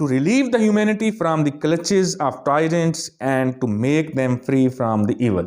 to relieve the humanity from the clutches of tyrants and to make them free from the evil।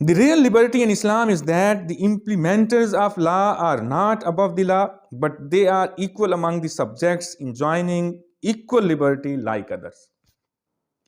The real liberty in Islam is that the implementers of law are not above the law, but they are equal among the subjects, enjoying equal liberty like others।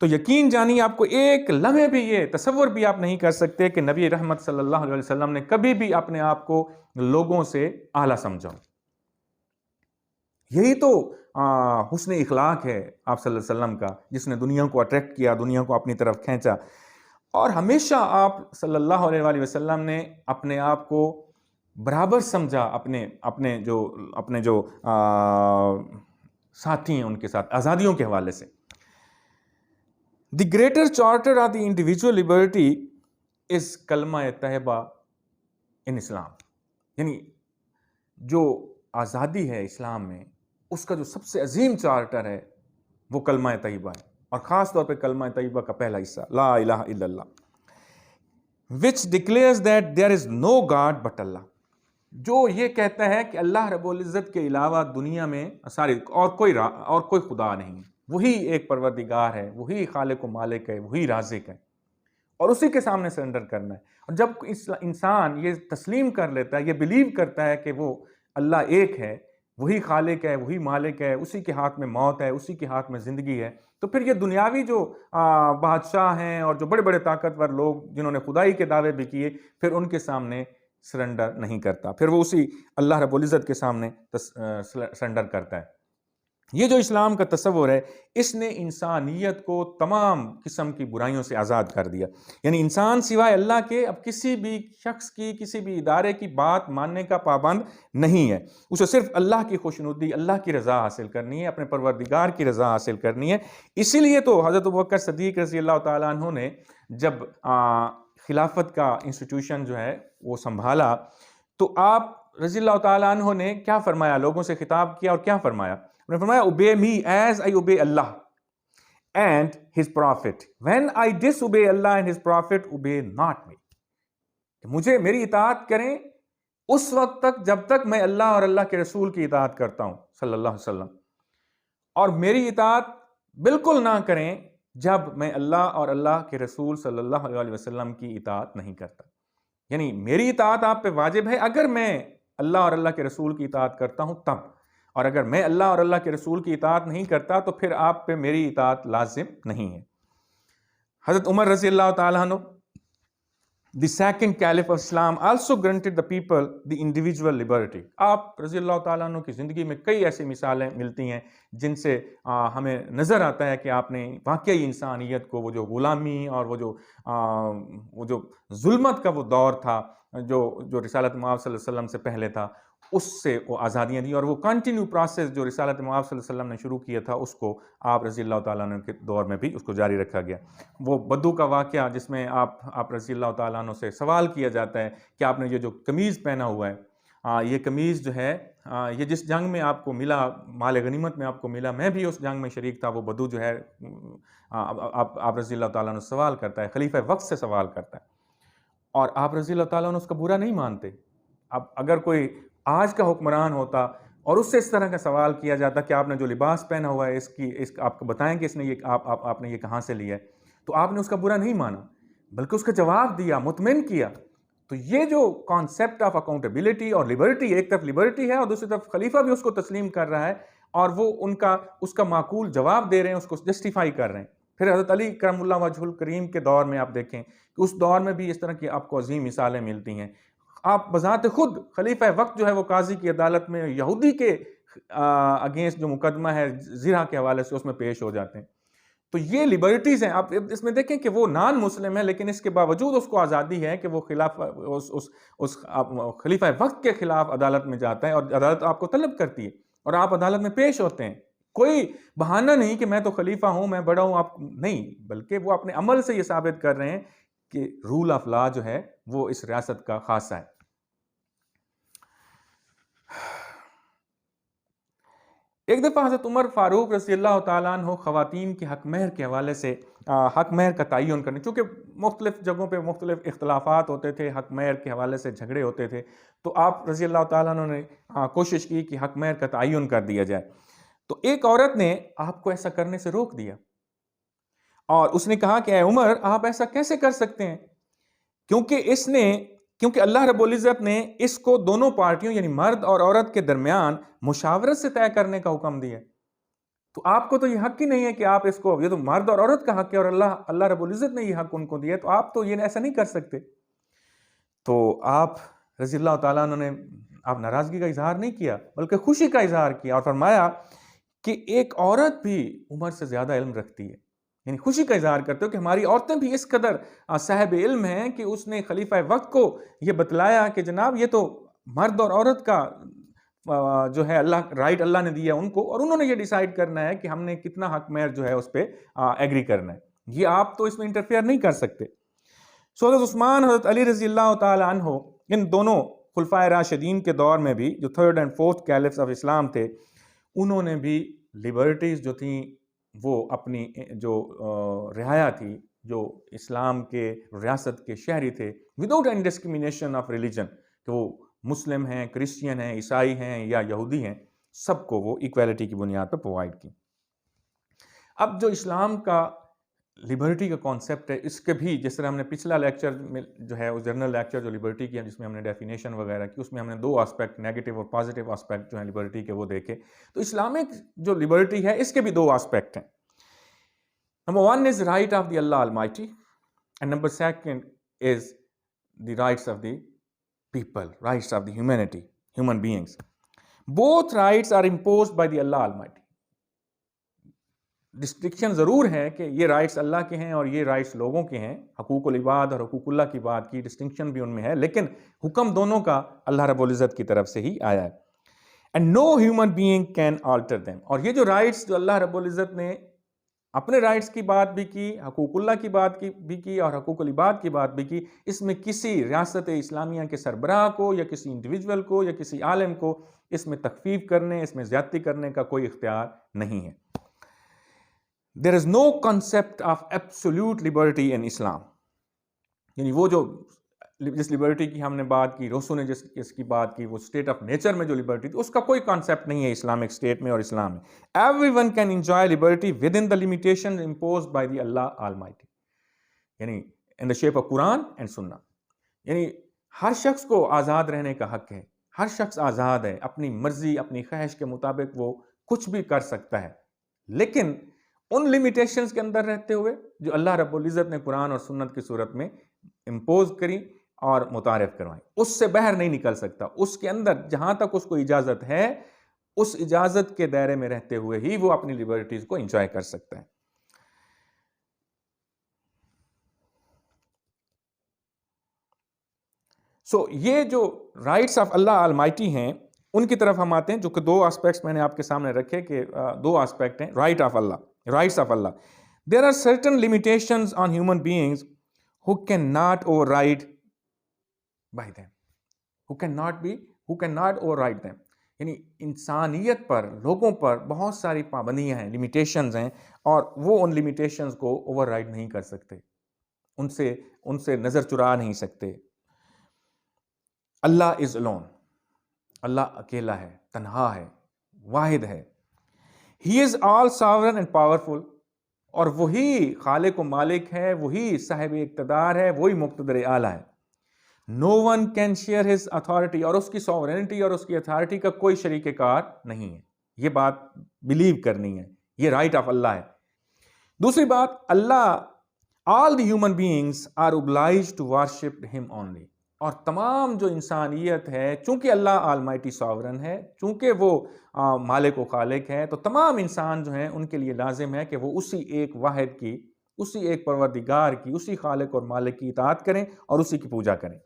تو یقین جانی آپ کو ایک لمحے بھی یہ تصور بھی آپ نہیں کر سکتے کہ نبی رحمت صلی اللہ علیہ وسلم نے کبھی بھی اپنے آپ کو لوگوں سے اعلیٰ سمجھا۔ یہی تو حسن اخلاق ہے آپ صلی اللہ علیہ وسلم کا، جس نے دنیا کو اٹریکٹ کیا، دنیا کو اپنی طرف کھینچا۔ اور ہمیشہ آپ صلی اللہ علیہ وآلہ وسلم نے اپنے آپ کو برابر سمجھا اپنے جو ساتھی ہیں ان کے ساتھ، آزادیوں کے حوالے سے۔ The greater charter of the individual liberty is کلمہ طیبہ ان اسلام، یعنی جو آزادی ہے اسلام میں، اس کا جو سب سے عظیم چارٹر ہے وہ کلمہ طیبہ ہے، اور خاص طور پہ کلمہ طیبہ کا پہلا حصہ لا الہ الا اللہ، which declares that there is no God but Allah، جو یہ کہتا ہے کہ اللہ رب العزت کے علاوہ دنیا میں اور کوئی خدا نہیں، وہی ایک پروردگار ہے، وہی خالق و مالک ہے، وہی رازق ہے، اور اسی کے سامنے سرنڈر کرنا ہے۔ اور جب انسان یہ تسلیم کر لیتا ہے، یہ بلیو کرتا ہے کہ وہ اللہ ایک ہے، وہی خالق ہے، وہی مالک ہے، اسی کے ہاتھ میں موت ہے، اسی کے ہاتھ میں زندگی ہے، تو پھر یہ دنیاوی جو بادشاہ ہیں اور جو بڑے بڑے طاقتور لوگ جنہوں نے خدائی کے دعوے بھی کیے، پھر ان کے سامنے سرنڈر نہیں کرتا، پھر وہ اسی اللہ رب العزت کے سامنے سرنڈر کرتا ہے۔ یہ جو اسلام کا تصور ہے، اس نے انسانیت کو تمام قسم کی برائیوں سے آزاد کر دیا، یعنی انسان سوائے اللہ کے اب کسی بھی شخص کی، کسی بھی ادارے کی بات ماننے کا پابند نہیں ہے، اسے صرف اللہ کی خوشنودی، اللہ کی رضا حاصل کرنی ہے، اپنے پروردگار کی رضا حاصل کرنی ہے۔ اسی لیے تو حضرت ابوبکر صدیق رضی اللہ تعالیٰ عنہ نے جب خلافت کا انسٹیٹیوشن جو ہے وہ سنبھالا، تو آپ رضی اللہ تعالیٰ عنہ نے کیا فرمایا، لوگوں سے خطاب کیا اور کیا فرمایا؟ انہوں نے فرمایا obey me as I obey Allah and his prophet. When I disobey Allah and his prophet, obey not me. مجھے میری اطاعت کریں اس وقت تک جب تک میں اللہ اور اللہ کے رسول کی اطاعت کرتا ہوں صلی اللہ علیہ وسلم، اور میری اطاعت بالکل نہ کریں جب میں اللہ اور اللہ کے رسول صلی اللہ علیہ وسلم کی اطاعت نہیں کرتا۔ یعنی میری اطاعت آپ پہ واجب ہے اگر میں اللہ اور اللہ کے رسول کی اطاعت کرتا ہوں تب، اور اگر میں اللہ اور اللہ کے رسول کی اطاعت نہیں کرتا تو پھر آپ پہ میری اطاعت لازم نہیں ہے۔ حضرت عمر رضی اللہ تعالیٰ عنہ، the second caliph of Islam, also granted the people the individual liberty۔ آپ رضی اللہ تعالیٰ عنہ کی زندگی میں کئی ایسی مثالیں ملتی ہیں جن سے ہمیں نظر آتا ہے کہ آپ نے واقعی انسانیت کو، وہ جو غلامی اور وہ جو ظلمت کا وہ دور تھا جو رسالت مآب صلی اللہ علیہ وسلم سے پہلے تھا، اس سے وہ آزادیاں دی، اور وہ کنٹینیو پروسیس جو رسالت مآب صلی اللہ علیہ وسلم نے شروع کیا تھا، اس کو آپ رضی اللہ تعالیٰ عنہ کے دور میں بھی اس کو جاری رکھا گیا۔ وہ بدو کا واقعہ جس میں آپ رضی اللہ تعالیٰ عنہ سے سوال کیا جاتا ہے کہ آپ نے یہ جو قمیض پہنا ہوا ہے، یہ قمیض جو ہے یہ جس جنگ میں آپ کو ملا، مال غنیمت میں آپ کو ملا، میں بھی اس جنگ میں شریک تھا۔ وہ بدو جو ہے آپ رضی اللہ تعالیٰ عنہ سوال کرتا ہے، خلیفہ وقت سے سوال کرتا ہے، اور آپ رضی اللہ تعالیٰ عنہ اس کا برا نہیں مانتے۔ اب اگر کوئی آج کا حکمران ہوتا اور اس سے اس طرح کا سوال کیا جاتا کہ آپ نے جو لباس پہنا ہوا ہے اس آپ کو بتائیں کہ اس نے یہ آپ نے یہ کہاں سے لیا ہے، تو آپ نے اس کا برا نہیں مانا بلکہ اس کا جواب دیا، مطمئن کیا۔ تو یہ جو کانسیپٹ آف اکاؤنٹیبلٹی اور لبرٹی، ایک طرف لبرٹی ہے اور دوسری طرف خلیفہ بھی اس کو تسلیم کر رہا ہے، اور وہ اس کا معقول جواب دے رہے ہیں، اس کو جسٹیفائی کر رہے ہیں۔ پھر حضرت علی کرم اللہ وجہ الکریم کے دور میں آپ دیکھیں کہ اس دور میں بھی اس طرح کی آپ کو عظیم مثالیں ملتی ہیں۔ آپ بذات خود خلیفہ وقت جو ہے وہ قاضی کی عدالت میں یہودی کے اگینسٹ جو مقدمہ ہے زرہ کے حوالے سے اس میں پیش ہو جاتے ہیں۔ تو یہ لبرٹیز ہیں۔ آپ اس میں دیکھیں کہ وہ نان مسلم ہے لیکن اس کے باوجود اس کو آزادی ہے کہ وہ خلیفہ وقت کے خلاف عدالت میں جاتا ہے، اور عدالت آپ کو طلب کرتی ہے اور آپ عدالت میں پیش ہوتے ہیں۔ کوئی بہانہ نہیں کہ میں تو خلیفہ ہوں، میں بڑا ہوں، آپ نہیں، بلکہ وہ اپنے عمل سے یہ ثابت کر رہے ہیں کہ رول آف لا جو ہے وہ اس ریاست کا خاصہ ہے۔ ایک دفعہ حضرت عمر فاروق رضی اللہ تعالیٰ عنہ خواتین کے حق مہر کے حوالے سے حق مہر کا تعین کرنے، چونکہ مختلف جگہوں پہ مختلف اختلافات ہوتے تھے، حق مہر کے حوالے سے جھگڑے ہوتے تھے، تو آپ رضی اللہ تعالیٰ عنہ نے کوشش کی کہ حق مہر کا تعین کر دیا جائے۔ تو ایک عورت نے آپ کو ایسا کرنے سے روک دیا اور اس نے کہا کہ اے عمر، آپ ایسا کیسے کر سکتے ہیں؟ کیونکہ اللہ رب العزت نے اس کو دونوں پارٹیوں یعنی مرد اور عورت کے درمیان مشاورت سے طے کرنے کا حکم دیا۔ تو آپ کو تو یہ حق ہی نہیں ہے کہ آپ اس کو، یہ تو مرد اور عورت کا حق ہے اور اللہ رب العزت نے یہ حق ان کو دیا، تو آپ تو یہ ایسا نہیں کر سکتے۔ تو آپ رضی اللہ تعالیٰ عنہ نے آپ ناراضگی کا اظہار نہیں کیا بلکہ خوشی کا اظہار کیا، اور فرمایا کہ ایک عورت بھی عمر سے زیادہ علم رکھتی ہے، یعنی خوشی کا اظہار کرتے ہو کہ ہماری عورتیں بھی اس قدر صاحب علم ہیں کہ اس نے خلیفہ وقت کو یہ بتلایا کہ جناب یہ تو مرد اور عورت کا جو ہے اللہ نے دیا ان کو، اور انہوں نے یہ ڈیسائیڈ کرنا ہے کہ ہم نے کتنا حق مہر جو ہے اس پہ ایگری کرنا ہے، یہ آپ تو اس میں انٹرفیئر نہیں کر سکتے۔ حضرت عثمان، حضرت علی رضی اللہ تعالی عنہ، ان دونوں خلفائے راشدین کے دور میں بھی جو 3rd and 4th کیلفز آف اسلام تھے، انہوں نے بھی لبرٹیز جو تھیں وہ اپنی جو رعایا تھی، جو اسلام کے ریاست کے شہری تھے، without any discrimination of religion, کہ وہ مسلم ہیں، کرسچین ہیں، عیسائی ہیں یا یہودی ہیں، سب کو وہ ایکویلٹی کی بنیاد پر پرووائڈ کی۔ اب جو اسلام کا لبرٹی کا کانسیپٹ ہے، اس کے بھی جس طرح ہم نے پچھلا لیکچر میں جو ہے اس جنرل لیکچر جو لبرٹی کی ہے جس میں ہم نے ڈیفینیشن وغیرہ کی، اس میں ہم نے 2 آسپیکٹ، نیگیٹو اور پازیٹیو آسپیکٹ جو ہیں لبرٹی کے وہ دیکھے، تو اسلامک جو لبرٹی ہے اس کے بھی 2 آسپیکٹ ہیں۔ Number 1 is right of the Allah Almighty and number 2 is the rights of the people, rights of the humanity, human beings. Both rights are imposed by the Allah Almighty. Destruction ضرور ہے کہ یہ rights اللہ کے ہیں اور یہ rights لوگوں کے ہیں، حقوق العباد اور حقوق اللہ کی بات کی ڈسٹنکشن بھی ان میں ہے، لیکن حکم دونوں کا اللہ رب العزت کی طرف سے ہی آیا ہے۔ And no human being can alter them, اور یہ جو رائٹس جو اللہ رب العزت نے اپنے رائٹس کی بات بھی کی، حقوق اللہ کی بات بھی کی اور حقوق العباد کی بات بھی کی، اس میں کسی ریاست اسلامیہ کے سربراہ کو یا کسی انڈیویجول کو یا کسی عالم کو اس میں تخفیف کرنے، اس میں زیادتی کرنے کا کوئی اختیار نہیں ہے۔ There is no concept of absolute liberty in Islam. یعنی وہ جو جس لبرٹی کی ہم نے بات کی، روسو نے جس کی بات کی، وہ اسٹیٹ آف نیچر میں جو لبرٹی تھی، اس کا کوئی کانسیپٹ نہیں ہے اسلامک اسٹیٹ میں اور اسلام میں۔ Everyone can enjoy liberty within the limitations imposed by the Allah Almighty. یعنی in the shape of Quran and Sunnah. یعنی ہر شخص کو آزاد رہنے کا حق ہے، ہر شخص آزاد ہے، اپنی مرضی اپنی خواہش کے مطابق وہ کچھ بھی کر سکتا ہے، لیکن ان لیمیٹیشنز کے اندر رہتے ہوئے جو اللہ رب العزت نے قرآن اور سنت کی صورت میں امپوز کری اور متعارف کروائیں، اس سے باہر نہیں نکل سکتا۔ اس کے اندر جہاں تک اس کو اجازت ہے، اس اجازت کے دائرے میں رہتے ہوئے ہی وہ اپنی لیبرٹیز کو انجوائے کر سکتا ہے۔ یہ جو رائٹس آف اللہ آلمائٹی ہیں ان کی طرف ہم آتے ہیں، جو کہ 2 آسپیکٹس میں نے آپ کے سامنے رکھے کہ 2 آسپیکٹ ہیں right of Allah, rights of Allah. There are certain limitations on human beings who cannot override by them. Who cannot override them. یعنی انسانیت پر، لوگوں پر بہت ساری پابندیاں ہیں، لمیٹیشنز ہیں، اور وہ ان لمیٹیشنز کو اوور رائڈ نہیں کر سکتے، ان سے نظر چرا نہیں سکتے۔ اللہ از alone، اللہ اکیلا ہے، تنہا ہے، واحد ہے۔ He is all sovereign and powerful، اور وہی خالق و مالک ہے، وہی صاحب اقتدار ہے، وہی مقتدر اعلیٰ ہے۔ No one can share his authority، اور اس کی sovereignty اور اس کی authority کا کوئی شریک کار نہیں ہے۔ یہ بات بلیو کرنی ہے، یہ رائٹ آف اللہ ہے۔ دوسری بات، اللہ all the human beings are obliged to worship him only، اور تمام جو انسانیت ہے، چونکہ اللہ آلمائٹی ساورن ہے، چونکہ وہ مالک و خالق ہے، تو تمام انسان جو ہیں ان کے لیے لازم ہے کہ وہ اسی ایک واحد کی، اسی ایک پروردگار کی، اسی خالق اور مالک کی اطاعت کریں اور اسی کی پوجا کریں۔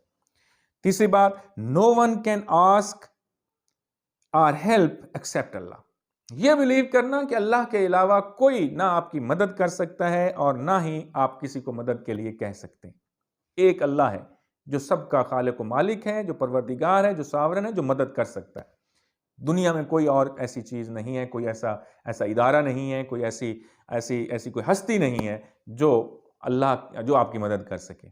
تیسری بات، no one can ask or help except اللہ، یہ بلیو کرنا کہ اللہ کے علاوہ کوئی نہ آپ کی مدد کر سکتا ہے اور نہ ہی آپ کسی کو مدد کے لیے کہہ سکتے ہیں۔ ایک اللہ ہے جو سب کا خالق و مالک ہے، جو پروردگار ہے، جو ساورن ہے، جو مدد کر سکتا ہے۔ دنیا میں کوئی اور ایسی چیز نہیں ہے، کوئی ایسا ادارہ نہیں ہے، کوئی ایسی کوئی ہستی نہیں ہے جو آپ کی مدد کر سکے۔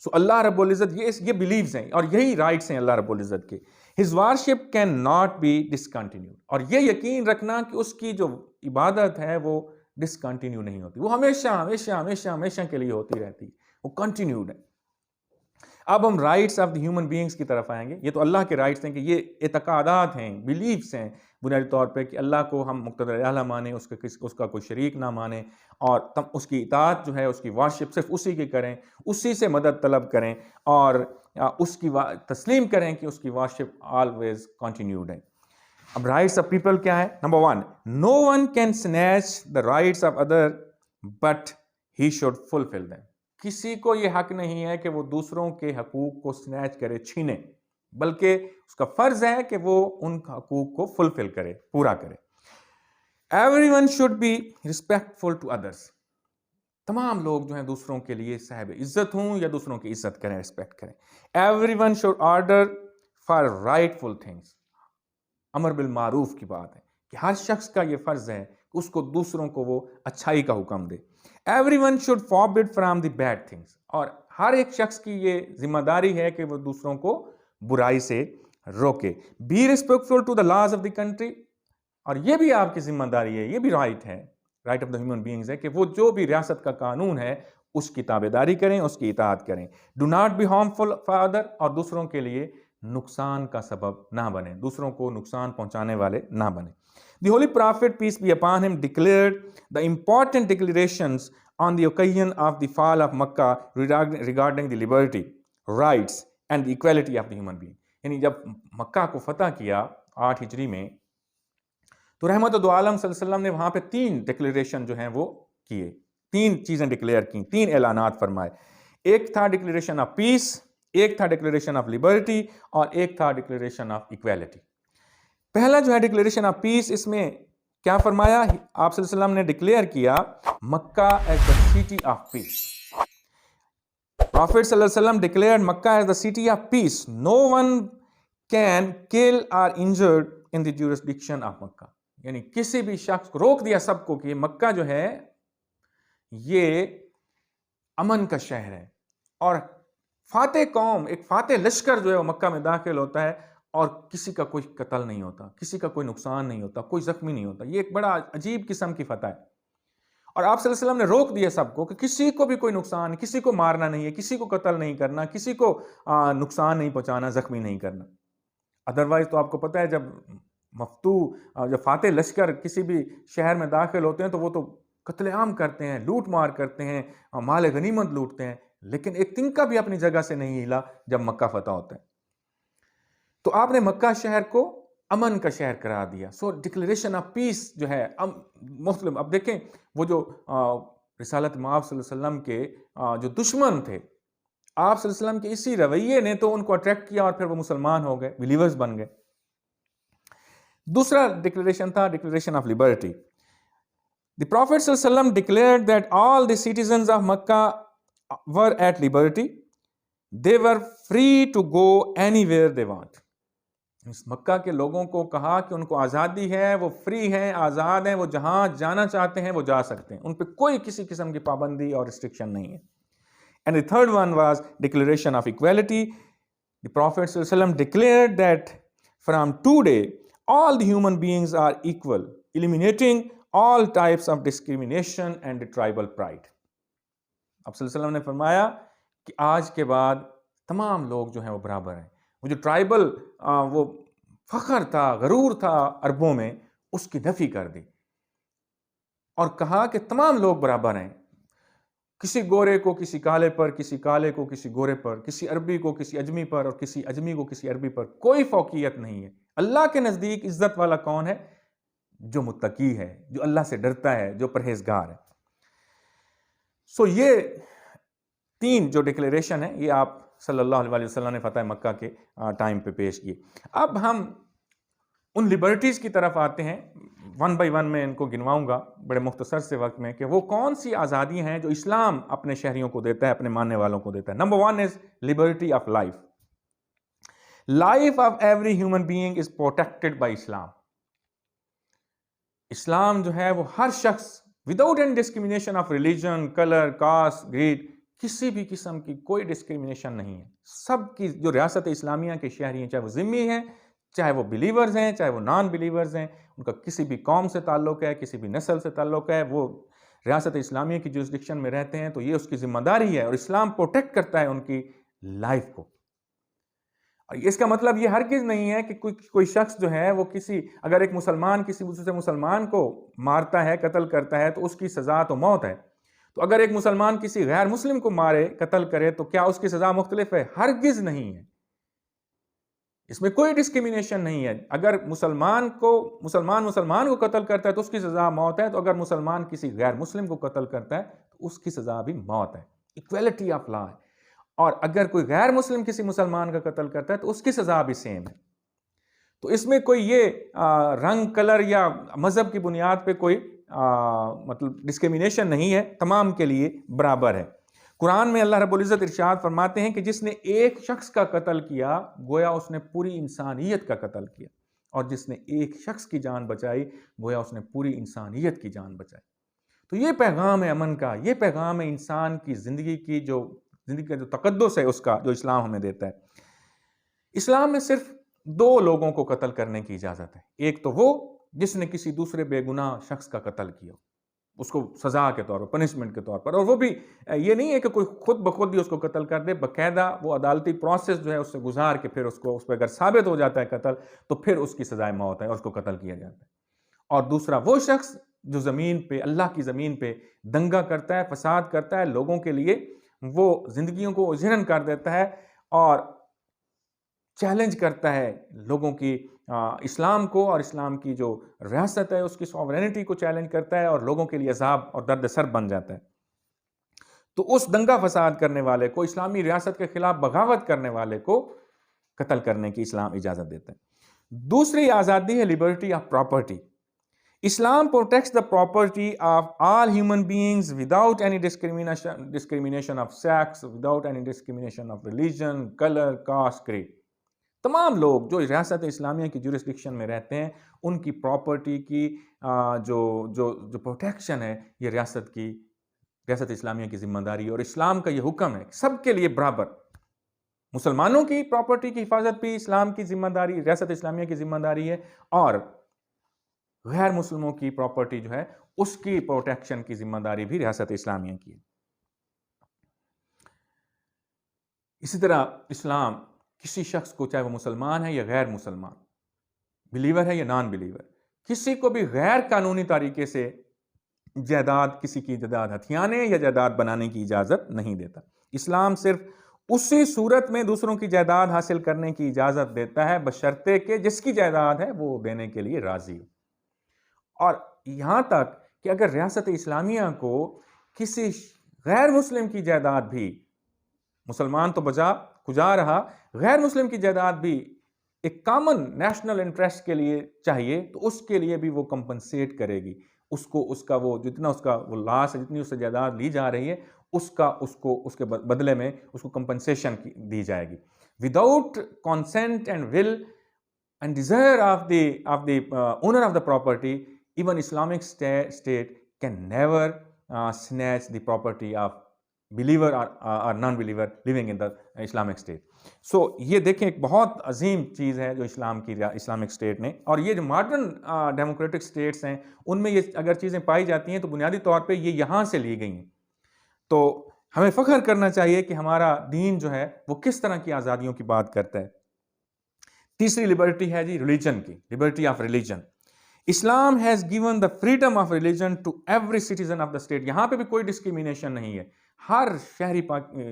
اللہ رب العزت یہ بلیوز ہیں اور یہی رائٹس ہیں اللہ رب العزت کے۔ His worship can not be discontinued، اور یہ یقین رکھنا کہ اس کی جو عبادت ہے وہ ڈسکنٹینیو نہیں ہوتی، وہ ہمیشہ ہمیشہ ہمیشہ ہمیشہ کے لیے ہوتی رہتی ہے، وہ کنٹینیوڈ ہے۔ اب ہم rights of the human beings کی طرف آئیں گے۔ یہ تو اللہ کے رائٹس ہیں کہ یہ اعتقادات ہیں، بلیفس ہیں، بنیادی طور پہ کہ اللہ کو ہم مقتدر اعلیٰ مانیں، اس کا کوئی شریک نہ مانیں، اور اس کی اطاعت جو ہے، اس کی ورشپ صرف اسی کی کریں، اسی سے مدد طلب کریں، اور اس کی تسلیم کریں کہ اس کی ورشپ آلویز کنٹینیوڈ ہے۔ اب رائٹس آف پیپل کیا ہے؟ Number 1، no one can snatch the rights of other but he should fulfil them. کسی کو یہ حق نہیں ہے کہ وہ دوسروں کے حقوق کو سنیچ کرے، چھینے، بلکہ اس کا فرض ہے کہ وہ ان حقوق کو فلفل کرے، پورا کرے۔ Everyone should be respectful to others. تمام لوگ جو ہیں دوسروں کے لیے صاحب عزت ہوں یا دوسروں کی عزت کریں، ریسپیکٹ کریں۔ Everyone should order for rightful things. امر بالمعروف کی بات ہے کہ ہر شخص کا یہ فرض ہے کہ اس کو دوسروں کو وہ اچھائی کا حکم دے۔ Everyone should forbid from the bad things. اور ہر ایک شخص کی یہ ذمہ داری ہے کہ وہ دوسروں کو برائی سے روکے۔ Be respectful to the laws of the country. اور یہ بھی آپ کی ذمہ داری ہے، یہ بھی رائٹ ہے، right of the human beings ہے کہ وہ جو بھی ریاست کا قانون ہے اس کی تابعداری کریں، اس کی اطاعت کریں۔ Do not be harmful for other. اور دوسروں کے لیے نقصان کا سبب نہ بنے، دوسروں کو نقصان پہنچانے والے نہ بنے۔ The Holy Prophet, peace be upon him, declared the important declarations on the occasion of the fall of Makkah regarding the liberty, rights and the equality of the human being۔ یعنی جب مکہ کو فتح کیا 8 ہجری میں، تو رحمت دو عالم صلی اللہ علیہ وسلم نے وہاں پہ 3 ڈکلیریشن جو ہیں وہ کیے، 3 چیزیں ڈکلیئر کی، 3 اعلانات فرمائے۔ ایک تھا ڈکلیریشن آف پیس، ایک تھا ڈکلیریشن آف لبرٹی، اور ایک تھا ڈکلیریشن آف ایکویلٹی۔ پہلا جو ہے ڈکلیریشن آف پیس، اس میں کیا فرمایا؟ آپ صلی اللہ علیہ وسلم نے ڈکلیئر کیا Mecca as the city of peace. Prophet صلی اللہ علیہ وسلم declared Mecca as the city of peace. No one can kill or injured in the jurisdiction of Mecca. یعنی کسی بھی شخص کو روک دیا سب کو کہ مکہ جو ہے یہ امن کا شہر ہے، اور فاتح قوم، ایک فاتح لشکر جو ہے وہ مکہ میں داخل ہوتا ہے اور کسی کا کوئی قتل نہیں ہوتا، کسی کا کوئی نقصان نہیں ہوتا، کوئی زخمی نہیں ہوتا۔ یہ ایک بڑا عجیب قسم کی فتح ہے۔ اور آپ صلی اللہ علیہ وسلم نے روک دیا سب کو کہ کسی کو بھی کوئی نقصان، کسی کو مارنا نہیں ہے، کسی کو قتل نہیں کرنا، کسی کو نقصان نہیں پہنچانا، زخمی نہیں کرنا۔ ادروائز تو آپ کو پتہ ہے جب مفتوح، جب فاتح لشکر کسی بھی شہر میں داخل ہوتے ہیں تو وہ تو قتل عام کرتے ہیں، لوٹ مار کرتے ہیں، مال غنیمت لوٹتے ہیں، لیکن ایک تنکا بھی اپنی جگہ سے نہیں ہلا جب مکہ فتح ہوتا ہے۔ تو آپ نے مکہ شہر کو امن کا شہر قرار دیا۔ سو ڈکلیریشن آف پیس جو ہے مسلم، اب دیکھیں وہ جو رسالت مآب صلی اللہ علیہ وسلم کے جو دشمن تھے، آپ صلی اللہ علیہ وسلم کے اسی رویے نے تو ان کو اٹریکٹ کیا اور پھر وہ مسلمان ہو گئے، بلیورز بن گئے۔ دوسرا ڈکلیریشن تھا declaration of Liberty. The Prophet صلی اللہ علیہ وسلم declared that all the citizens of Makkah were at liberty. They were free to go anywhere they want. اس مکہ کے لوگوں کو کہا کہ ان کو آزادی ہے، وہ فری ہیں، آزاد ہیں، وہ جہاں جانا چاہتے ہیں وہ جا سکتے ہیں، ان پہ کوئی کسی قسم کی پابندی اور ریسٹرکشن نہیں ہے۔ And the third one was declaration of equality. The Prophet صلی اللہ علیہ وسلم declared that from today all the human beings are equal, eliminating all types of discrimination and the tribal pride. اب صلی اللہ علیہ وسلم نے فرمایا کہ آج کے بعد تمام لوگ جو ہیں وہ برابر ہیں۔ وہ جو ٹرائبل وہ فخر تھا، غرور تھا عربوں میں، اس کی نفی کر دی اور کہا کہ تمام لوگ برابر ہیں۔ کسی گورے کو کسی کالے پر، کسی کالے کو کسی گورے پر، کسی عربی کو کسی اجمی پر، اور کسی اجمی کو کسی عربی پر، کوئی فوقیت نہیں ہے۔ اللہ کے نزدیک عزت والا کون ہے؟ جو متقی ہے، جو اللہ سے ڈرتا ہے، جو پرہیزگار ہے۔ سو یہ 3 جو ڈکلیریشن ہے یہ آپ صلی اللہ علیہ وسلم نے فتح مکہ کے ٹائم پہ پیش کیے۔ اب ہم ان لبرٹیز کی طرف آتے ہیں، 1 بائی 1 میں ان کو گنواؤں گا بڑے مختصر سے وقت میں، کہ وہ کون سی آزادی ہیں جو اسلام اپنے شہریوں کو دیتا ہے، اپنے ماننے والوں کو دیتا ہے۔ Number 1 is liberty of life. Life of every human being is protected by Islam. Islam جو ہے وہ ہر شخص without any discrimination of religion, colour, caste, grade, کسی بھی قسم کی کوئی ڈسکریمنیشن نہیں ہے۔ سب کی جو ریاست اسلامیہ کے شہری ہیں، چاہے وہ ذمی ہیں، چاہے وہ بلیورز ہیں، چاہے وہ نان بلیورز ہیں، ان کا کسی بھی قوم سے تعلق ہے، کسی بھی نسل سے تعلق ہے، وہ ریاست اسلامیہ کی جورسڈکشن میں رہتے ہیں، تو یہ اس کی ذمہ داری ہے، اور اسلام پروٹیکٹ کرتا ہے ان کی لائف کو۔ اس کا مطلب یہ ہرگز نہیں ہے کہ کوئی شخص جو ہے وہ اگر ایک مسلمان کسی دوسرے مسلمان کو مارتا ہے، قتل کرتا ہے، تو اس کی سزا تو موت ہے۔ تو اگر ایک مسلمان کسی غیر مسلم کو مارے، قتل کرے، تو کیا اس کی سزا مختلف ہے؟ ہرگز نہیں ہے۔ اس میں کوئی ڈسکریمنیشن نہیں ہے۔ اگر مسلمان کو قتل کرتا ہے تو اس کی سزا موت ہے، تو اگر مسلمان کسی غیر مسلم کو قتل کرتا ہے تو اس کی سزا بھی موت ہے۔ ایکویلٹی آف لا ہے۔ اور اگر کوئی غیر مسلم کسی مسلمان کا قتل کرتا ہے تو اس کی سزا بھی سیم ہے۔ تو اس میں کوئی یہ رنگ، کلر یا مذہب کی بنیاد پہ کوئی مطلب ڈسکریمنیشن نہیں ہے، تمام کے لیے برابر ہے۔ قرآن میں اللہ رب العزت ارشاد فرماتے ہیں کہ جس نے ایک شخص کا قتل کیا گویا اس نے پوری انسانیت کا قتل کیا، اور جس نے ایک شخص کی جان بچائی گویا اس نے پوری انسانیت کی جان بچائی۔ تو یہ پیغام ہے امن کا، یہ پیغام ہے انسان کی زندگی کا جو تقدس ہے اس کا، جو اسلام ہمیں دیتا ہے۔ اسلام میں صرف دو لوگوں کو قتل کرنے کی اجازت ہے۔ ایک تو وہ جس نے کسی دوسرے بے گناہ شخص کا قتل کیا، اس کو سزا کے طور پر، پنشمنٹ کے طور پر، اور وہ بھی یہ نہیں ہے کہ کوئی خود بخود بھی اس کو قتل کر دے، باقاعدہ وہ عدالتی پروسیس جو ہے اس سے گزار کے پھر اس پہ اگر ثابت ہو جاتا ہے قتل تو پھر اس کی سزائے موت ہے اور اس کو قتل کیا جاتا ہے۔ اور دوسرا وہ شخص جو زمین پہ، اللہ کی زمین پہ دنگا کرتا ہے، فساد کرتا ہے، لوگوں کے لیے وہ زندگیوں کو اجھرن کر دیتا ہے اور چیلنج کرتا ہے لوگوں کی اسلام کو، اور اسلام کی جو ریاست ہے اس کی سوورینٹی کو چیلنج کرتا ہے اور لوگوں کے لیے عذاب اور درد سر بن جاتا ہے۔ تو اس دنگا فساد کرنے والے کو، اسلامی ریاست کے خلاف بغاوت کرنے والے کو قتل کرنے کی اسلام اجازت دیتا ہے۔ دوسری آزادی ہے Liberty of property. Islam protects the property of all human beings without any discrimination of sex, without any discrimination of religion, color, caste, creed۔ تمام لوگ جو ریاست اسلامیہ کی جورسڈکشن میں رہتے ہیں ان کی پراپرٹی کی جو پروٹیکشن ہے یہ ریاست اسلامیہ کی ذمہ داری، اور اسلام کا یہ حکم ہے سب کے لیے برابر۔ مسلمانوں کی پراپرٹی کی حفاظت بھی اسلام کی ذمہ داری، ریاست اسلامیہ کی ذمہ داری ہے، اور غیر مسلموں کی پراپرٹی جو ہے اس کی پروٹیکشن کی ذمہ داری بھی ریاست اسلامیہ کی ہے۔ اسی طرح اسلام کسی شخص کو، چاہے وہ مسلمان ہے یا غیر مسلمان، بلیور ہے یا نان بلیور، کسی کو بھی غیر قانونی طریقے سے کسی کی جائیداد ہتھیانے یا جائیداد بنانے کی اجازت نہیں دیتا۔ اسلام صرف اسی صورت میں دوسروں کی جائیداد حاصل کرنے کی اجازت دیتا ہے بشرطے کہ جس کی جائیداد ہے وہ دینے کے لیے راضی ہو۔ اور یہاں تک کہ اگر ریاست اسلامیہ کو کسی غیر مسلم کی جائیداد بھی، مسلمان تو کجا رہا، غیر مسلم کی جائیداد بھی ایک کامن نیشنل انٹرسٹ کے لیے چاہیے تو اس کے لیے بھی وہ کمپنسیٹ کرے گی، اس کا وہ جتنا اس کا وہ لاس ہے، جتنی اس سے جائیداد لی جا رہی ہے اس کے بدلے میں اس کو کمپنسیشن دی جائے گی۔ Without consent and will and desire of the owner of the property, even Islamic state can never snatch the property of believer or non-believer living in the Islamic state. So یہ دیکھیں ایک بہت عظیم چیز ہے جو Islamic state نے، اور یہ جو ماڈرن ڈیموکریٹک اسٹیٹس ہیں ان میں یہ اگر چیزیں پائی جاتی ہیں تو بنیادی طور پہ یہ یہاں سے لی گئی ہیں۔ تو ہمیں فخر کرنا چاہیے کہ ہمارا دین جو ہے وہ کس طرح کی آزادیوں کی بات کرتا ہے۔ تیسری لبرٹی ہے جی ریلیجن کی، liberty of religion. Islam has given the freedom of religion to every citizen of the state. یہاں پہ بھی کوئی ڈسکریمنیشن نہیں ہے، ہر شہری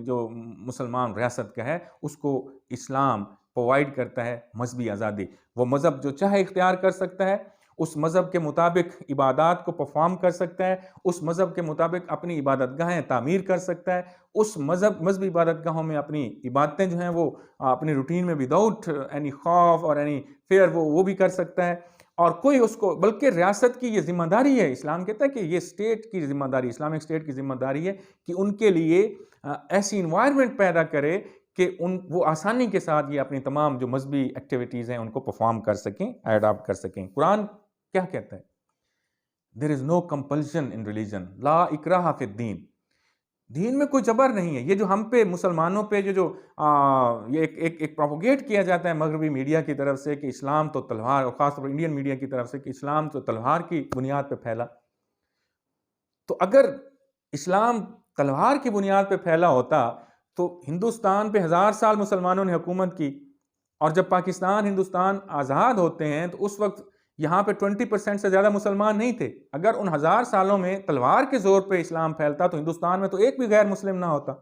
جو مسلمان ریاست کا ہے اس کو اسلام پرووائڈ کرتا ہے مذہبی آزادی۔ وہ مذہب جو چاہے اختیار کر سکتا ہے، اس مذہب کے مطابق عبادات کو پرفارم کر سکتا ہے، اس مذہب کے مطابق اپنی عبادت گاہیں تعمیر کر سکتا ہے، اس مذہبی عبادت گاہوں میں اپنی عبادتیں جو ہیں وہ اپنی روٹین میں وداؤٹ اینی خوف اور اینی فیئر وہ بھی کر سکتا ہے۔ اور کوئی اس کو، بلکہ ریاست کی یہ ذمہ داری ہے، اسلام کہتا ہے کہ یہ اسٹیٹ کی ذمہ داری، اسلامک اسٹیٹ کی ذمہ داری ہے کہ ان کے لیے ایسی انوائرمنٹ پیدا کرے کہ وہ آسانی کے ساتھ یہ اپنی تمام جو مذہبی ایکٹیویٹیز ہیں ان کو پرفارم کر سکیں، ایڈاپٹ کر سکیں۔ قرآن کیا کہتا ہے؟ There is no compulsion in religion، لا اکراہ فی الدین۔ دین میں کوئی جبر نہیں ہے۔ یہ جو ہم پہ مسلمانوں پہ جو یہ ایک پروپوگیٹ کیا جاتا ہے مغربی میڈیا کی طرف سے کہ اسلام تو تلوار، اور خاص طور پر انڈین میڈیا کی طرف سے کہ اسلام تو تلوار کی بنیاد پہ پھیلا، تو اگر اسلام تلوار کی بنیاد پہ پھیلا ہوتا تو ہندوستان پہ 1000 سال مسلمانوں نے حکومت کی، اور جب پاکستان ہندوستان آزاد ہوتے ہیں تو اس وقت یہاں پہ 20% سے زیادہ مسلمان نہیں تھے. اگر ان 1000 سالوں میں تلوار کے زور پہ اسلام پھیلتا تو ہندوستان میں تو ایک بھی غیر مسلم نہ ہوتا.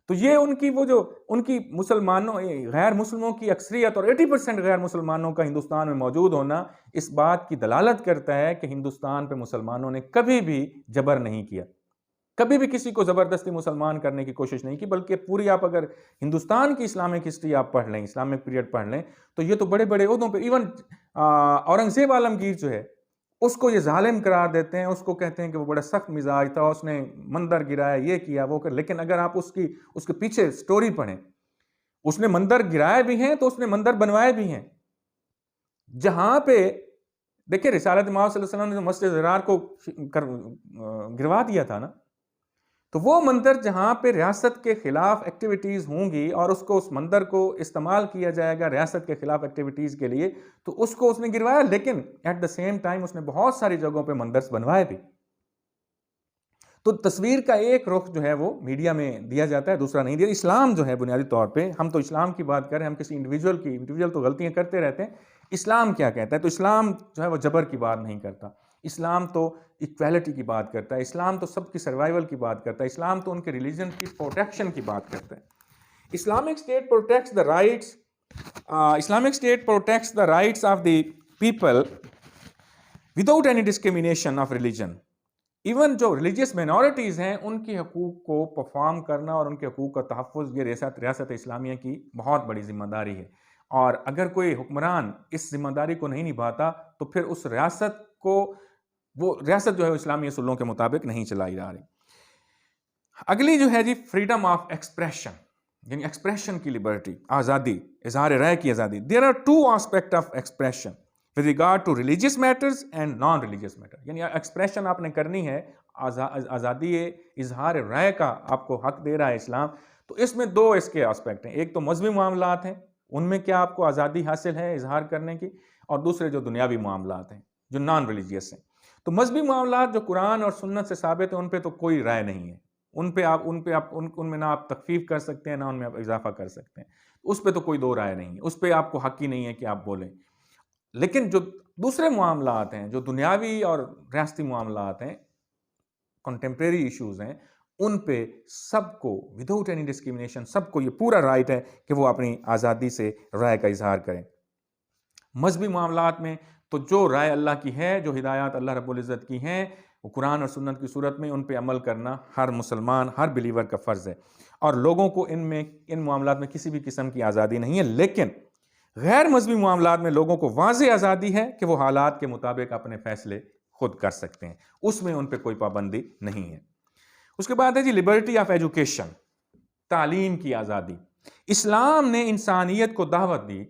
تو یہ ان کی وہ جو ان کی مسلمانوں غیر مسلموں کی اکثریت اور 80% غیر مسلمانوں کا ہندوستان میں موجود ہونا اس بات کی دلالت کرتا ہے کہ ہندوستان پہ مسلمانوں نے کبھی بھی جبر نہیں کیا، کبھی بھی کسی کو زبردستی مسلمان کرنے کی کوشش نہیں کی، بلکہ پوری آپ اگر ہندوستان کی اسلامک ہسٹری آپ پڑھ لیں، اسلامک پیریڈ پڑھ لیں تو یہ تو بڑے بڑے عہدوں پہ، ایون اورنگزیب عالمگیر جو ہے اس کو یہ ظالم قرار دیتے ہیں، اس کو کہتے ہیں کہ وہ بڑا سخت مزاج تھا، اس نے مندر گرایا، یہ کیا وہ کر. لیکن اگر آپ اس کے پیچھے سٹوری پڑھیں، اس نے مندر گرائے بھی ہیں تو اس نے مندر بنوائے بھی ہیں. جہاں پہ دیکھیں رسالت مآب صلی اللہ علیہ وسلم نے مسجد ضرار کو گروا دیا تھا نا، تو وہ مندر جہاں پہ ریاست کے خلاف ایکٹیویٹیز ہوں گی اور اس مندر کو استعمال کیا جائے گا ریاست کے خلاف ایکٹیویٹیز کے لیے، تو اس کو اس نے گروایا. لیکن ایٹ دا سیم ٹائم اس نے بہت ساری جگہوں پہ مندرس بنوائے بھی. تو تصویر کا ایک رخ جو ہے وہ میڈیا میں دیا جاتا ہے، دوسرا نہیں دیا. اسلام جو ہے بنیادی طور پہ، ہم تو اسلام کی بات کریں، ہم کسی انڈیویجول تو غلطیاں کرتے رہتے ہیں. اسلام کیا کہتا ہے؟ تو اسلام جو ہے وہ جبر کی بات نہیں کرتا. اسلام تو ایکویلٹی کی بات کرتا ہے. اسلام تو سب کی سروائیول کی بات کرتا ہے. اسلام تو ان کے ریلیجن کی پروٹیکشن کی بات کرتا ہے. Islamic state protects the rights of the people without any discrimination of religion. Even جو ریلیجیس مینورٹیز ہیں ان کی حقوق کو پرفارم کرنا اور ان کے حقوق کا تحفظ، یہ ریاست اسلامیہ کی بہت بڑی ذمہ داری ہے. اور اگر کوئی حکمران اس ذمہ داری کو نہیں نبھاتا تو پھر اس ریاست کو وہ ریاست جو ہے اسلامی اصولوں کے مطابق نہیں چلائی جا رہی. اگلی جو ہے جی فریڈم آف ایکسپریشن، یعنی ایکسپریشن کی لبرٹی، آزادی، اظہار رائے کی آزادی. There are two aspect of expression with regard to religious matters and non-religious matter. یعنی ایکسپریشن آپ نے کرنی ہے، آزادی اظہار رائے کا آپ کو حق دے رہا ہے اسلام. تو اس میں دو اس کے آسپیکٹ ہیں. ایک تو مذہبی معاملات ہیں، ان میں کیا آپ کو آزادی حاصل ہے اظہار کرنے کی، اور دوسرے جو دنیاوی معاملات ہیں جو نان ریلیجیس ہیں. تو مذہبی معاملات جو قرآن اور سنت سے ثابت ہیں ان پہ تو کوئی رائے نہیں ہے. ان میں نہ آپ تخفیف کر سکتے ہیں نہ ان میں آپ اضافہ کر سکتے ہیں. اس پہ تو کوئی دو رائے نہیں ہے، اس پہ آپ کو حق ہی نہیں ہے کہ آپ بولیں. لیکن جو دوسرے معاملات ہیں، جو دنیاوی اور ریاستی معاملات ہیں، کنٹمپریری ایشوز ہیں، ان پہ سب کو وداؤٹ اینی ڈسکریمنیشن سب کو یہ پورا رائٹ ہے کہ وہ اپنی آزادی سے رائے کا اظہار کریں. مذہبی معاملات میں تو جو رائے اللہ کی ہے، جو ہدایات اللہ رب العزت کی ہیں، وہ قرآن اور سنت کی صورت میں ان پہ عمل کرنا ہر مسلمان، ہر بلیور کا فرض ہے. اور لوگوں کو ان معاملات میں کسی بھی قسم کی آزادی نہیں ہے. لیکن غیر مذہبی معاملات میں لوگوں کو واضح آزادی ہے کہ وہ حالات کے مطابق اپنے فیصلے خود کر سکتے ہیں، اس میں ان پہ کوئی پابندی نہیں ہے. اس کے بعد ہے جی لبرٹی آف ایجوکیشن، تعلیم کی آزادی. اسلام نے انسانیت کو دعوت دی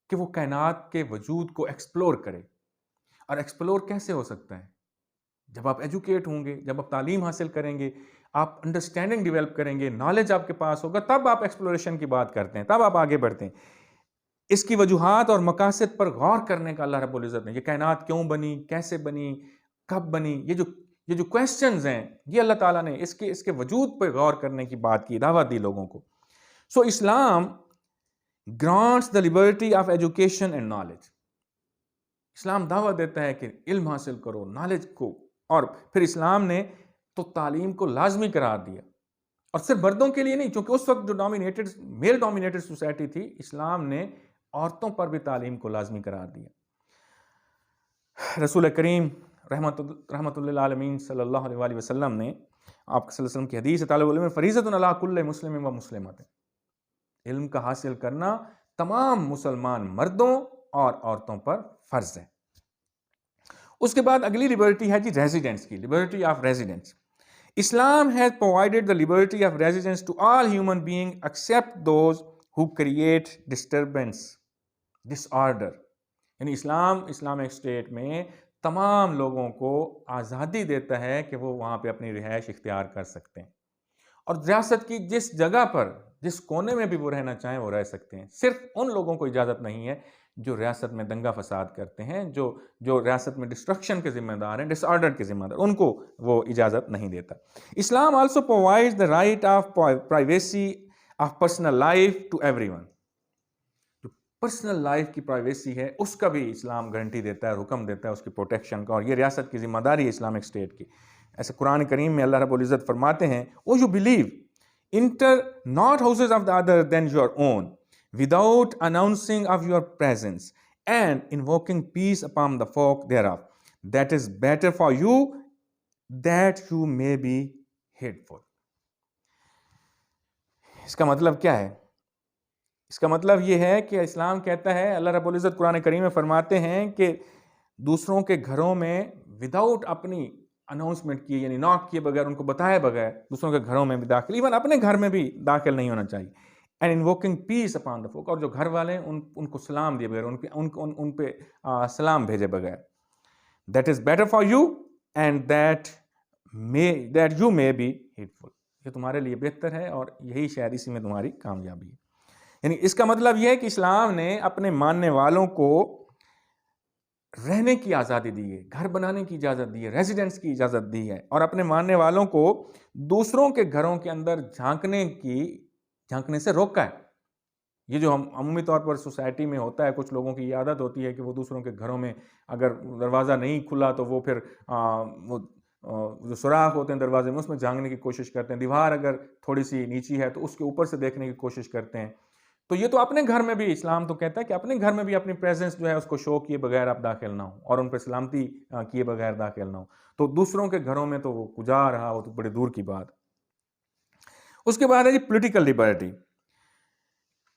کہ وہ کائنات کے وجود کو ایکسپلور کرے. اور ایکسپلور کیسے ہو سکتا ہے؟ جب آپ ایجوکیٹ ہوں گے، جب آپ تعلیم حاصل کریں گے، آپ انڈرسٹینڈنگ ڈیولپ کریں گے، نالج آپ کے پاس ہوگا، تب آپ ایکسپلوریشن کی بات کرتے ہیں، تب آپ آگے بڑھتے ہیں. اس کی وجوہات اور مقاصد پر غور کرنے کا اللہ رب العزت نے، یہ کائنات کیوں بنی، کیسے بنی، کب بنی، یہ جو کویسچنز ہیں، یہ اللہ تعالیٰ نے اس کے وجود پر غور کرنے کی بات کی، دعوت دی لوگوں کو. So Islam grants the liberty of education and knowledge. Islam دعوت دیتا ہے کہ علم حاصل کرو، نالج کو. اور پھر اسلام نے تو تعلیم کو لازمی قرار دیا، اور صرف مردوں کے لیے نہیں، چونکہ اس وقت جو میل ڈومینیٹڈ سوسائٹی تھی، اسلام نے عورتوں پر بھی تعلیم کو لازمی قرار دیا. رسول کریم رحمت للعالمین صلی اللہ علیہ وسلم نے، آپ صلی اللہ علیہ وسلم کی حدیث ہے، طالب العلم فریضۃ علی کل مسلم و مسلمۃ. علم کا حاصل کرنا تمام مسلمان مردوں اور عورتوں پر فرض ہے. اس کے بعد اگلی لبرٹی ہے جی ریزیڈنٹس کی، liberty of residents. Islam has provided the liberty of residence to all human beings except those who create disturbance, disorder. یعنی اسلامک اسٹیٹ میں تمام لوگوں کو آزادی دیتا ہے کہ وہ وہاں پہ اپنی رہائش اختیار کر سکتے ہیں، اور ریاست کی جس جگہ پر، جس کونے میں بھی وہ رہنا چاہیں وہ رہ سکتے ہیں. صرف ان لوگوں کو اجازت نہیں ہے جو ریاست میں دنگا فساد کرتے ہیں، جو ریاست میں ڈسٹرکشن کے ذمہ دار ہیں، ڈس آرڈر کے ذمہ دار، ان کو وہ اجازت نہیں دیتا. Islam also provides the right of privacy of personal life to everyone. Personal life کی پرائیویسی ہے اس کا بھی اسلام گارنٹی دیتا ہے، حکم دیتا ہے اس کی پروٹیکشن کا، اور یہ ریاست کی ذمہ داری ہے اسلامک اسٹیٹ کی. ایسے قرآن کریم میں اللہ رب العزت فرماتے ہیں O you believe enter not houses of the other than your own without announcing of your presence and invoking peace upon the folk thereof that is better for you that you may be heedful. اس کا مطلب کیا ہے؟ اس کا مطلب یہ ہے کہ اسلام کہتا ہے، اللہ رب العزت قرآن کریم میں فرماتے ہیں کہ دوسروں کے گھروں میں وداؤٹ اپنی اناؤنسمنٹ کیے، یعنی ناک کیے بغیر، ان کو بتائے بغیر دوسروں کے گھروں میں بھی داخل، ایون اپنے گھر میں بھی داخل نہیں ہونا چاہیے. And invoking peace upon the folk, اور جو گھر والے ہیں ان کو سلام دیے بغیر، ان پہ سلام بھیجے بغیر. That is better for you and that you may be heedful, یہ تمہارے لیے بہتر ہے اور یہی شاید اسی میں تمہاری کامیابی ہے. یعنی اس کا مطلب یہ ہے کہ اسلام نے اپنے ماننے والوں کو رہنے کی آزادی دی ہے، گھر بنانے کی اجازت دی ہے، ریزیڈنس کی اجازت دی ہے، اور اپنے ماننے والوں کو دوسروں کے گھروں کے اندر جھانکنے سے روکا ہے. یہ جو ہم عمومی طور پر سوسائٹی میں ہوتا ہے، کچھ لوگوں کی یہ عادت ہوتی ہے کہ وہ دوسروں کے گھروں میں اگر دروازہ نہیں کھلا تو وہ پھر جو سوراخ ہوتے ہیں دروازے میں اس میں جھانکنے کی کوشش کرتے ہیں، دیوار اگر تھوڑی سی نیچی ہے تو اس کے اوپر سے دیکھنے کی کوشش کرتے ہیں. تو یہ تو اپنے گھر میں بھی اسلام تو کہتا ہے کہ اپنے گھر میں بھی اپنی پریزنس جو ہے اس کو شو کیے بغیر آپ داخل نہ ہو، اور ان پہ سلامتی کیے بغیر داخل نہ ہو. تو دوسروں کے گھروں میں تو وہ کجا رہا ہو تو بڑے دور کی بات. اس کے بعد ہے G political liberty.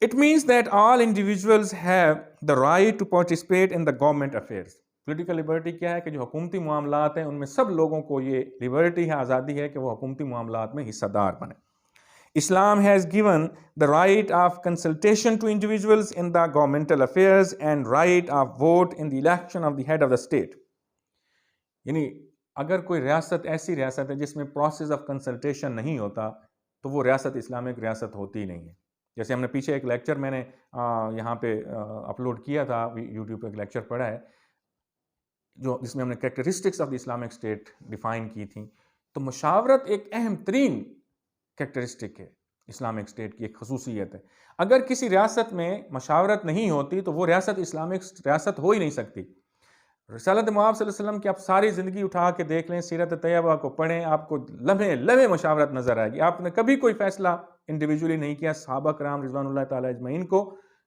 It means that all individuals have the right to participate in the government affairs. Political liberty کیا ہے کہ جو حکومتی معاملات ہیں ان میں سب لوگوں کو یہ لبرٹی ہے، آزادی ہے کہ وہ حکومتی معاملات میں حصہ دار بنیں. Islam has given the right of consultation to individuals in the governmental affairs and right of vote in the election of the head of the state. یعنی اگر کوئی ریاست ایسی ریاست ہے جس میں پروسیس آف کنسلٹیشن نہیں ہوتا تو وہ ریاست اسلامک ریاست ہوتی ہی نہیں ہے. جیسے ہم نے پیچھے ایک لیکچر میں نے یہاں پہ اپلوڈ کیا تھا، یوٹیوب پہ ایک لیکچر پڑھا ہے جس میں ہم نے characteristics of the Islamic state define کی تھیں. تو مشاورت ایک اہم ترین کریکٹرسٹک ہے اسلامک اسٹیٹ کی، ایک خصوصیت ہے. اگر کسی ریاست میں مشاورت نہیں ہوتی تو وہ ریاست اسلامک ریاست ہو ہی نہیں سکتی. رسالت مآب صلی اللہ علیہ وسلم کی آپ ساری زندگی اٹھا کے دیکھ لیں، سیرت طیبہ کو پڑھیں، آپ کو لمحے لمحے مشاورت نظر آئے گی. آپ نے کبھی کوئی فیصلہ انڈیویجولی نہیں کیا. صحابہ کرام رضوان اللہ تعالیٰ اجمعین کو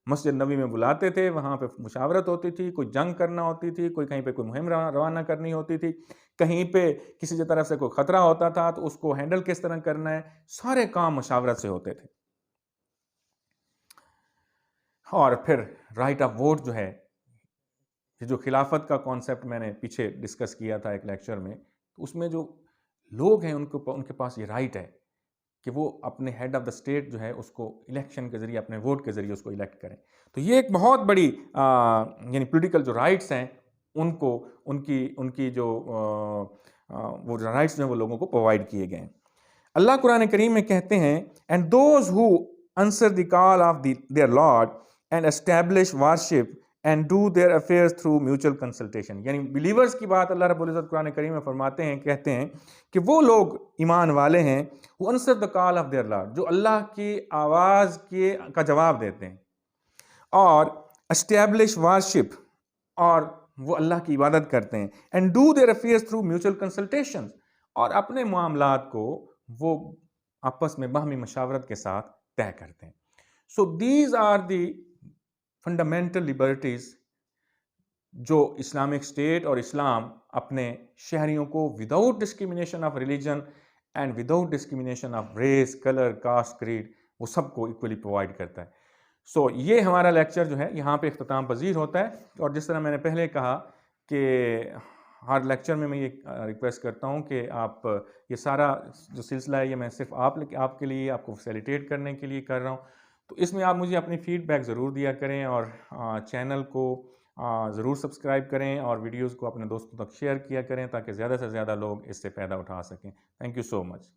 مسجد نبوی میں بلاتے تھے، وہاں پہ مشاورت ہوتی تھی، کوئی جنگ کرنا ہوتی تھی، کوئی کہیں پہ کوئی مہم روانہ کرنی ہوتی تھی، کہیں پہ کسی طرف سے کوئی خطرہ ہوتا تھا تو اس کو ہینڈل کس طرح کرنا ہے، سارے کام مشاورت سے ہوتے تھے. اور پھر رائٹ آف ووٹ جو ہے، جو خلافت کا کانسیپٹ میں نے پیچھے ڈسکس کیا تھا ایک لیکچر میں، تو اس میں جو لوگ ہیں ان کے پاس یہ رائٹ ہے کہ وہ اپنے ہیڈ آف دا اسٹیٹ جو ہے اس کو الیکشن کے ذریعے، اپنے ووٹ کے ذریعے اس کو الیکٹ کریں. تو یہ ایک بہت بڑی یعنی پولیٹیکل جو رائٹس ہیں ان کی جو وہ رائٹس جو ہیں وہ لوگوں کو پرووائڈ کیے گئے ہیں. اللہ قرآن کریم میں کہتے ہیں and those who answer the call of their lord and establish worship and do their affairs through mutual consultation. یعنی بلیورز کی بات اللہ رب العزت قرآن کریم میں فرماتے ہیں، کہتے ہیں کہ وہ لوگ ایمان والے ہیں وہ answer the call of their lord, جو اللہ کی آواز کا جواب دیتے ہیں، اور اسٹیبلش وارشپ، اور وہ اللہ کی عبادت کرتے ہیں، and do their affairs through mutual consultation, اور اپنے معاملات کو وہ آپس میں باہمی مشاورت کے ساتھ طے کرتے ہیں. So these are the fundamental liberties جو اسلامک اسٹیٹ اور اسلام اپنے شہریوں کو without discrimination of religion and without discrimination of race, colour, caste, creed, وہ سب کو ایکولی پرووائڈ کرتا ہے. سو یہ ہمارا لیکچر جو ہے یہاں پہ اختتام پذیر ہوتا ہے. اور جس طرح میں نے پہلے کہا کہ ہر لیکچر میں یہ ریکویسٹ کرتا ہوں کہ آپ یہ سارا جو سلسلہ ہے یہ میں صرف آپ کے لیے، آپ کو فیسیلیٹیٹ کرنے کے لیے کر رہا ہوں. تو اس میں آپ مجھے اپنی فیڈ بیک ضرور دیا کریں، اور چینل کو ضرور سبسکرائب کریں، اور ویڈیوز کو اپنے دوستوں تک شیئر کیا کریں تاکہ زیادہ سے زیادہ لوگ اس سے فائدہ اٹھا سکیں. Thank you so much.